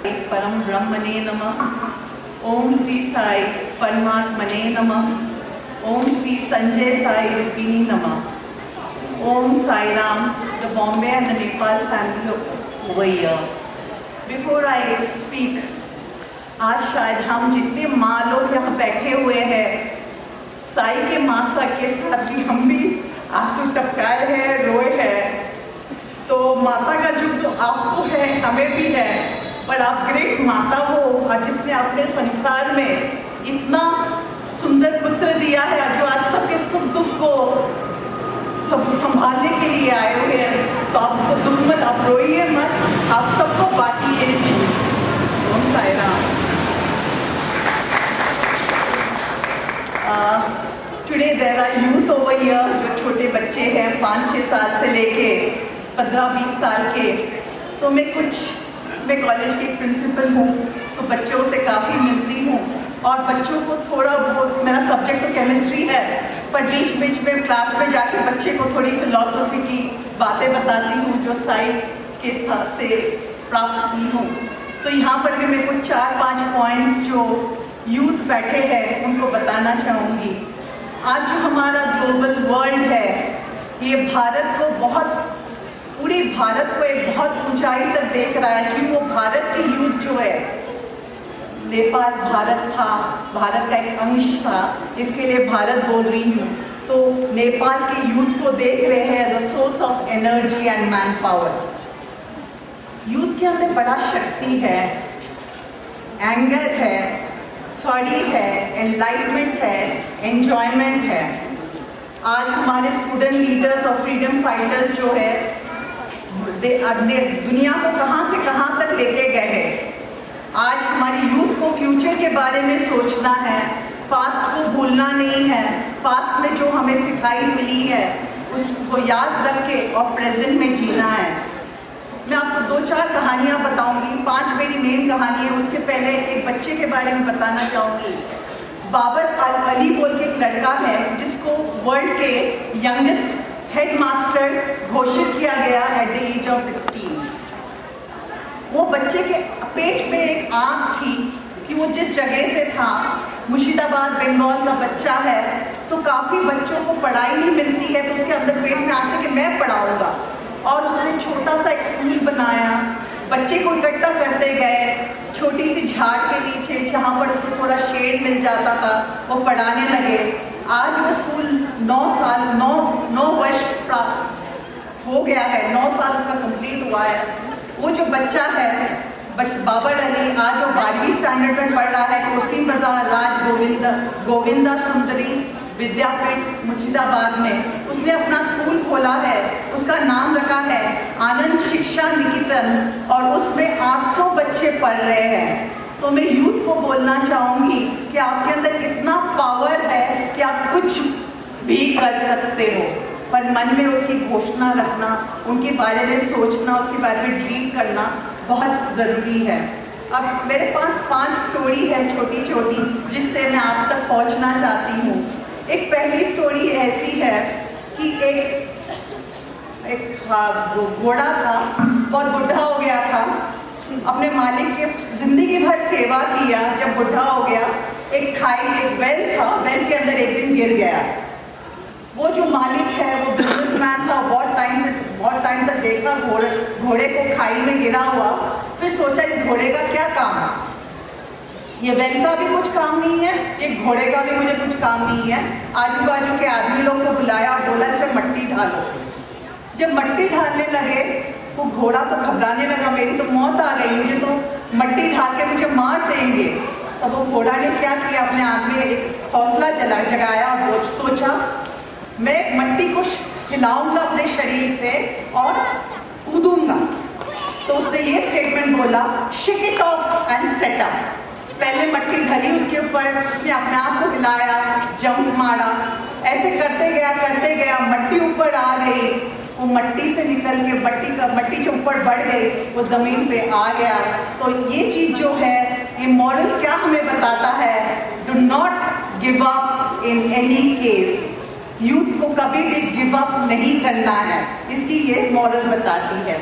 परम ब्रह्मणे नमः। ओम श्री साई परमात्मने नमः। ओम श्री संजय साई रूपिणी नमः। ओम Sai Ram, the Bombay and the Nepal family over here. Before I speak, आज शायद हम जितने माँ लोग यहाँ बैठे हुए हैं, साई के मासा के साथ भी हम भी आंसू टपकाए हैं, रोए हैं। तो माता का जुग तो आपको है, हमें भी है, पर आप ग्रेट माता हो और जिसने अपने संसार में इतना सुंदर पुत्र दिया है, जो आज सबके सुख दुख को सब संभालने के लिए आए हुए हैं। तो आप उसको दुख मत, आप रोइए मत, आप सबको बांटिए ये चीज। Om Sai Ram. Today there are youth over here, जो छोटे बच्चे हैं 5-6 साल से लेके 15-20 साल के। तो मैं कॉलेज की प्रिंसिपल हूँ, तो बच्चों से काफ़ी मिलती हूँ और बच्चों को थोड़ा बहुत, मेरा सब्जेक्ट तो केमिस्ट्री है, पर बीच बीच में क्लास में जाके बच्चे को थोड़ी फिलॉसफी की बातें बताती हूँ जो साई के साथ से प्राप्त की हूँ। तो यहाँ पर भी मैं कुछ 4-5 पॉइंट्स जो यूथ बैठे हैं उनको बताना चाहूँगी। आज जो हमारा ग्लोबल वर्ल्ड है, ये भारत को पूरे भारत को एक बहुत ऊंचाई तक देख रहा है कि वो भारत की यूथ जो है, नेपाल भारत था, भारत का एक अंश था, इसके लिए भारत बोल रही हूँ। तो नेपाल के यूथ को देख रहे हैं as a source of energy and manpower. Youth के अंदर बड़ा शक्ति है, एंगर है, फड़ी है, एनलाइटमेंट है, एंजॉयमेंट है। आज हमारे स्टूडेंट लीडर्स और फ्रीडम फाइटर्स जो है, दुनिया को कहाँ से कहाँ तक लेके गए हैं। आज हमारी यूथ को फ्यूचर के बारे में सोचना है, पास्ट को भूलना नहीं है, पास्ट में जो हमें सिखाई मिली है उसको याद रख के और प्रेजेंट में जीना है। मैं आपको 2-4 कहानियाँ बताऊंगी, 5 मेरी मेन कहानी है। उसके पहले एक बच्चे के बारे में बताना चाहूँगी। बाबर अली बोल के एक लड़का है जिसको वर्ल्ड के यंगेस्ट हेडमास्टर घोषित किया गया एट द एज ऑफ 16। वो बच्चे के पेट में एक आग थी कि वो जिस जगह से था, मुर्शिदाबाद बंगाल का बच्चा है, तो काफ़ी बच्चों को पढ़ाई नहीं मिलती है, तो उसके अंदर पेट में आग था कि मैं पढ़ाऊँगा। और उसने छोटा सा एक स्कूल बनाया, बच्चे को इकट्ठा करते गए, छोटी सी झाड़ के नीचे जहाँ पर उसको थोड़ा शेड मिल जाता था, वो पढ़ाने लगे। आज वो स्कूल 9 वर्ष प्राप्त हो गया है, 9 साल उसका कंप्लीट हुआ है। वो जो बच्चा है बाबर अली, आज वो 12वीं स्टैंडर्ड में पढ़ रहा है, कोसी बाजार राज गोविंदा सुंदरी विद्यापीठ मुर्शिदाबाद में। उसने अपना स्कूल खोला है, उसका नाम रखा है आनंद शिक्षा निकेतन, और उसमें 800 बच्चे पढ़ रहे हैं। तो मैं यूथ को बोलना चाहूँगी कि आपके अंदर इतना पावर है कि आप कुछ भी कर सकते हो, पर मन में उसकी घोषणा रखना, उनके बारे में सोचना, उसके बारे में ड्रीम करना बहुत ज़रूरी है। अब मेरे पास 5 स्टोरी है छोटी छोटी, जिससे मैं आप तक पहुंचना चाहती हूँ। एक पहली स्टोरी ऐसी है कि एक घोड़ा था, बहुत बुढ़ा हो गया था, अपने मालिक के जिंदगी भर सेवा किया। जब बुढ़ा हो गया, एक वेल था, वेल के अंदर एक दिन गिर गया। वो जो मालिक है वो बिजनेसमैन था, बहुत टाइम तक देखा घोड़े को खाई में गिरा हुआ। फिर सोचा इस घोड़े का क्या काम है, ये वेल का भी कुछ काम नहीं है, ये घोड़े का भी मुझे कुछ काम नहीं है। आजू बाजू के आदमी लोग को बुलाया और बोला इस पर मट्टी डालो। जब मट्टी डालने लगे, वो घोड़ा तो घबराने लगा, मेरी तो मौत आ गई, मुझे तो मट्टी ढाल के मुझे मार देंगे। तब वो घोड़ा ने क्या किया, अपने आप में एक हौसला जगाया और वो सोचा मैं मट्टी को हिलाऊंगा अपने शरीर से और कूदूंगा। तो उसने ये स्टेटमेंट बोला, shake it of and set up. पहले मट्टी ढली, उसके ऊपर उसने अपने आप को हिलाया, जंप मारा, ऐसे करते गया, मट्टी ऊपर आ गई। वो मट्टी से निकल के मट्टी जो ऊपर बढ़ गई, वो ज़मीन पे आ गया। तो ये चीज़ जो है, ये मॉरल क्या हमें बताता है, do not give up in any case. Youth को कभी भी गिव अप नहीं करना है, इसकी ये मॉरल बताती है।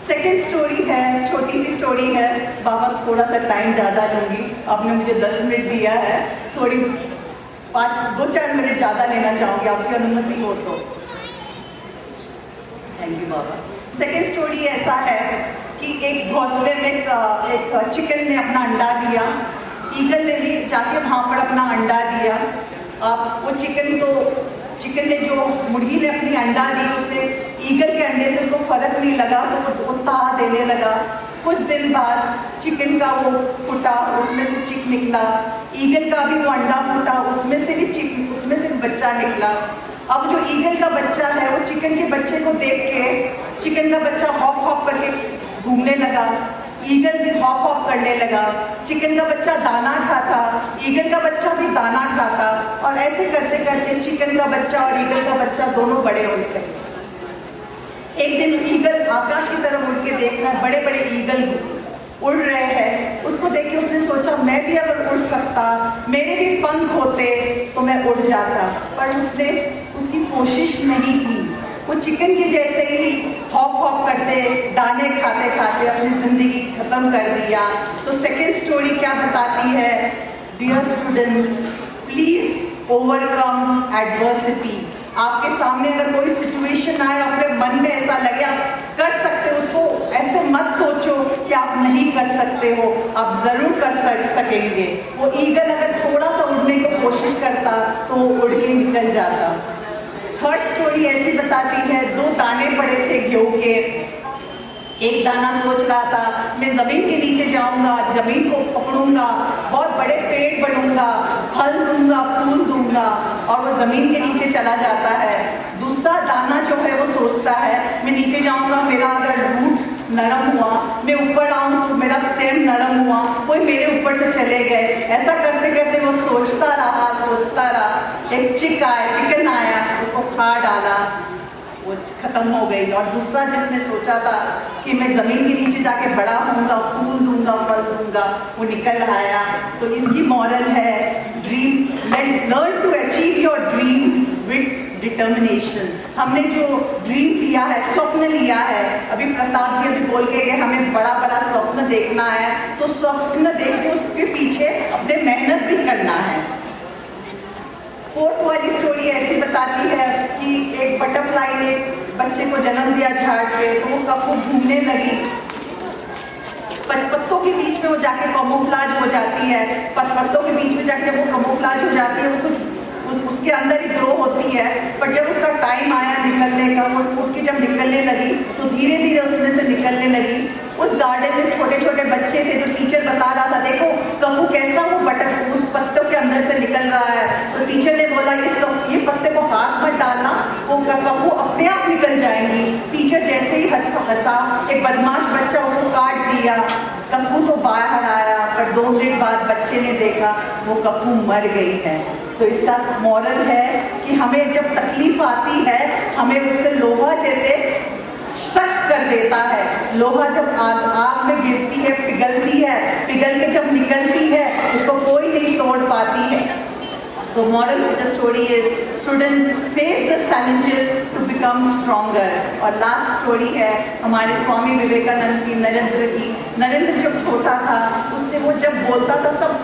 सेकेंड स्टोरी है, छोटी सी स्टोरी है। बाबा थोड़ा सा टाइम ज़्यादा लूँगी, आपने मुझे 10 मिनट दिया है, थोड़ी 2-4 मिनट ज़्यादा लेना चाहूँगी, आपकी अनुमति हो तो। Thank you Baba. Second story ऐसा है कि एक घोंसले में एक चिकन ने अपना अंडा दिया। ईगल ने भी जाके वहाँ पर अपना अंडा दिया। वो चिकन ने जो मुर्गी ने अपनी अंडा दी, उसने ईगल के अंडे से उसको फर्क नहीं लगा, तो वो ता देने लगा। कुछ दिन बाद चिकन का वो फूटा, उसमें से चिक निकला। ईगल का भी वो अंडा फूटा, उसमें से भी बच्चा निकला। अब जो ईगल का बच्चा है वो चिकन के बच्चे को देख के, चिकन का बच्चा हॉप हॉप करके घूमने लगा, ईगल भी हॉप हॉप करने लगा। चिकन का बच्चा दाना खाता, ईगल का बच्चा भी दाना खाता, और ऐसे करते करते चिकन का बच्चा और ईगल का बच्चा दोनों बड़े हो गए। एक दिन ईगल आकाश की तरफ उड़ के देख रहा है, बड़े बड़े ईगल उड़ रहे हैं। उसको देख के उसने सोचा, मैं भी अगर उड़ सकता, मेरे भी पंख होते तो मैं उड़ जाता। पर उसने उसकी कोशिश नहीं की। वो चिकन के जैसे ही हॉप हॉप करते, दाने खाते खाते अपनी ज़िंदगी ख़त्म कर दिया। तो सेकेंड स्टोरी क्या बताती है? Dear students, please overcome adversity. आपके सामने अगर कोई सिचुएशन आए, अपने मन में ऐसा लगे आप कर सकते हो, उसको ऐसे मत सोचो कि आप नहीं कर सकते हो, आप ज़रूर कर सकेंगे। वो ईगल अगर थोड़ा सा उड़ने की कोशिश करता तो वो उड़ के निकल जाता। थर्ड स्टोरी ऐसी बताती है, 2 दाने पड़े थे गेहूं के। एक दाना सोच रहा था, मैं ज़मीन के नीचे जाऊंगा, ज़मीन को पकड़ूंगा, बहुत बड़े पेड़ बनूंगा, फल दूंगा, फूल दूंगा, और वो ज़मीन के नीचे चला जाता है। दूसरा दाना जो है वो सोचता है, मैं नीचे जाऊंगा, मेरा अगर रूट नरम हुआ, मैं ऊपर आऊँ तो मेरा स्टेम नरम हुआ, कोई मेरे ऊपर से चले गए। ऐसा करते करते वो सोचता रहा। एक चिकन आया, उसको खा डाला, वो खत्म हो गई। और दूसरा जिसने सोचा था कि मैं ज़मीन के नीचे जाके बड़ा होऊंगा, फूल दूंगा, फल दूंगा, वो निकल आया। तो इसकी मॉरल है, dreams, learn to achieve your dreams with determination. हमने जो ड्रीम लिया है, स्वप्न लिया है, अभी प्रताप जी अभी बोल के गए हमें बड़ा बड़ा स्वप्न देखना है, तो स्वप्न देख के उसके पीछे अपने मेहनत भी करना है। फोर्थ वाली स्टोरी ऐसी बताती है कि एक बटरफ्लाई ने बच्चे को जन्म दिया झाड़ पे, तो वो कब वो घूमने लगी, पत्तों के बीच में वो जाके कैमोफ्लेज हो जाती है। पत्तों के बीच में जाके जब वो कैमोफ्लेज हो जाती है, वो कुछ उसके अंदर ही ग्रो होती है। पर जब उसका टाइम आया निकलने का, वो फूट के जब निकलने लगी तो धीरे धीरे उसमें से निकलने लगी। उस गार्डन में छोटे छोटे बच्चे थे, जो टीचर बता रहा था, देखो कब्बू कैसा वो उस पत्तों के अंदर से निकल रहा है। तो टीचर ने बोला, ये पत्ते को हाथ मत डालना, वो कब्बू अपने आप निकल जाएंगी। टीचर जैसे ही हटा, एक बदमाश बच्चा उसको काट दिया। कब्बू तो बाहर आया, पर 2 मिनट बाद बच्चे ने देखा वो कब्बू मर गई है। तो इसका मॉरल है कि हमें जब तकलीफ आती है, हमें उससे लोहा जैसे सख्त कर देता है। लोहा जब आग में गिरती है, पिघलती है, पिघल के जब निकलती है, उसको कोई नहीं तोड़ पाती है। तो moral of the story is, student face the challenges to become stronger। और लास्ट स्टोरी है हमारे स्वामी विवेकानंद की, नरेंद्र की। नरेंद्र जब छोटा था, उसने वो जब बोलता था सब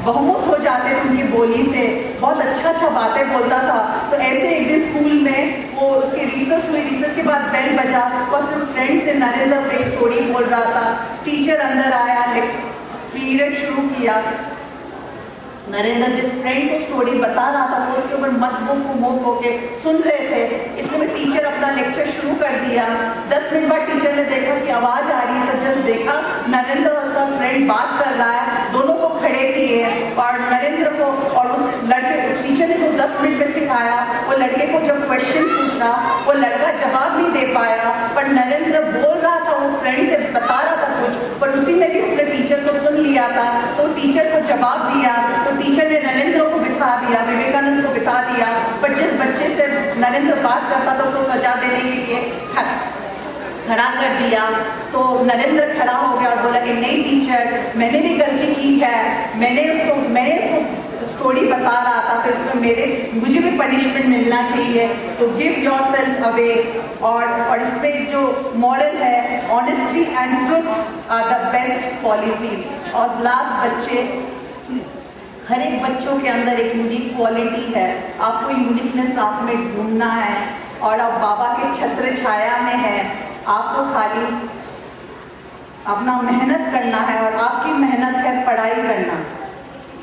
बहुमूत हो जाते थे उनकी बोली से, बहुत अच्छा बातें बोलता था। तो ऐसे एक दिन स्कूल में वो उसके रिसर्च हुई, रिसर्च के बाद बेल बजा, वो अपने फ्रेंड से नरेंद्र एक स्टोरी बोल रहा था। टीचर अंदर आया, पीरियड शुरू किया। नरेंद्र जिस फ्रेंड को स्टोरी बता रहा था, वो उसके ऊपर मत होके सुन रहे थे। इसलिए टीचर अपना लेक्चर शुरू कर दिया। 10 मिनट बाद टीचर ने देखा कि आवाज़ आ रही है, तो जब देखा नरेंद्र और उसका फ्रेंड बात कर रहा है, दोनों को खड़े किए और नरेंद्र को और उस लड़के, टीचर ने तो 10 मिनट में सिखाया, वो लड़के को जब क्वेश्चन पूछा, वो लड़का जवाब नहीं दे पाया, पर नरेंद्र बोल रहा था, वो फ्रेंड से बता रहा था कुछ, पर उसी में भी उसने टीचर को सुन लिया था। तो टीचर को जवाब दिया, तो टीचर ने नरेंद्र को बिठा दिया, विवेकानंद को बिठा दिया। पर जिस बच्चे से नरेंद्र बात करता था, उसको सजा देने के लिए खड़ा कर दिया। तो नरेंद्र खड़ा हो गया और बोला कि नहीं टीचर, मैंने भी गलती की है, मैंने उसको स्टोरी बता रहा था, तो इसमें मुझे भी पनिशमेंट मिलना चाहिए, तो गिव योर सेल्फ अवे। और इसमें जो मॉरल है, honesty and truth are the best policies. और लास्ट, बच्चे, हर एक बच्चों के अंदर एक यूनिक क्वालिटी है, आपको यूनिकनेस आप में ढूंढना है, और आप बाबा के छत्र छाया में है, आपको खाली अपना मेहनत करना है, और आपकी मेहनत है पढ़ाई करना।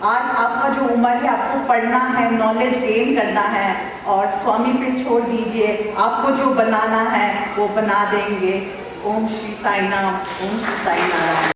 आज आपका जो उम्र है, आपको पढ़ना है, नॉलेज गेन करना है, और स्वामी पे छोड़ दीजिए, आपको जो बनाना है वो बना देंगे। ओम श्री साई राम, ओम श्री साई नारायण।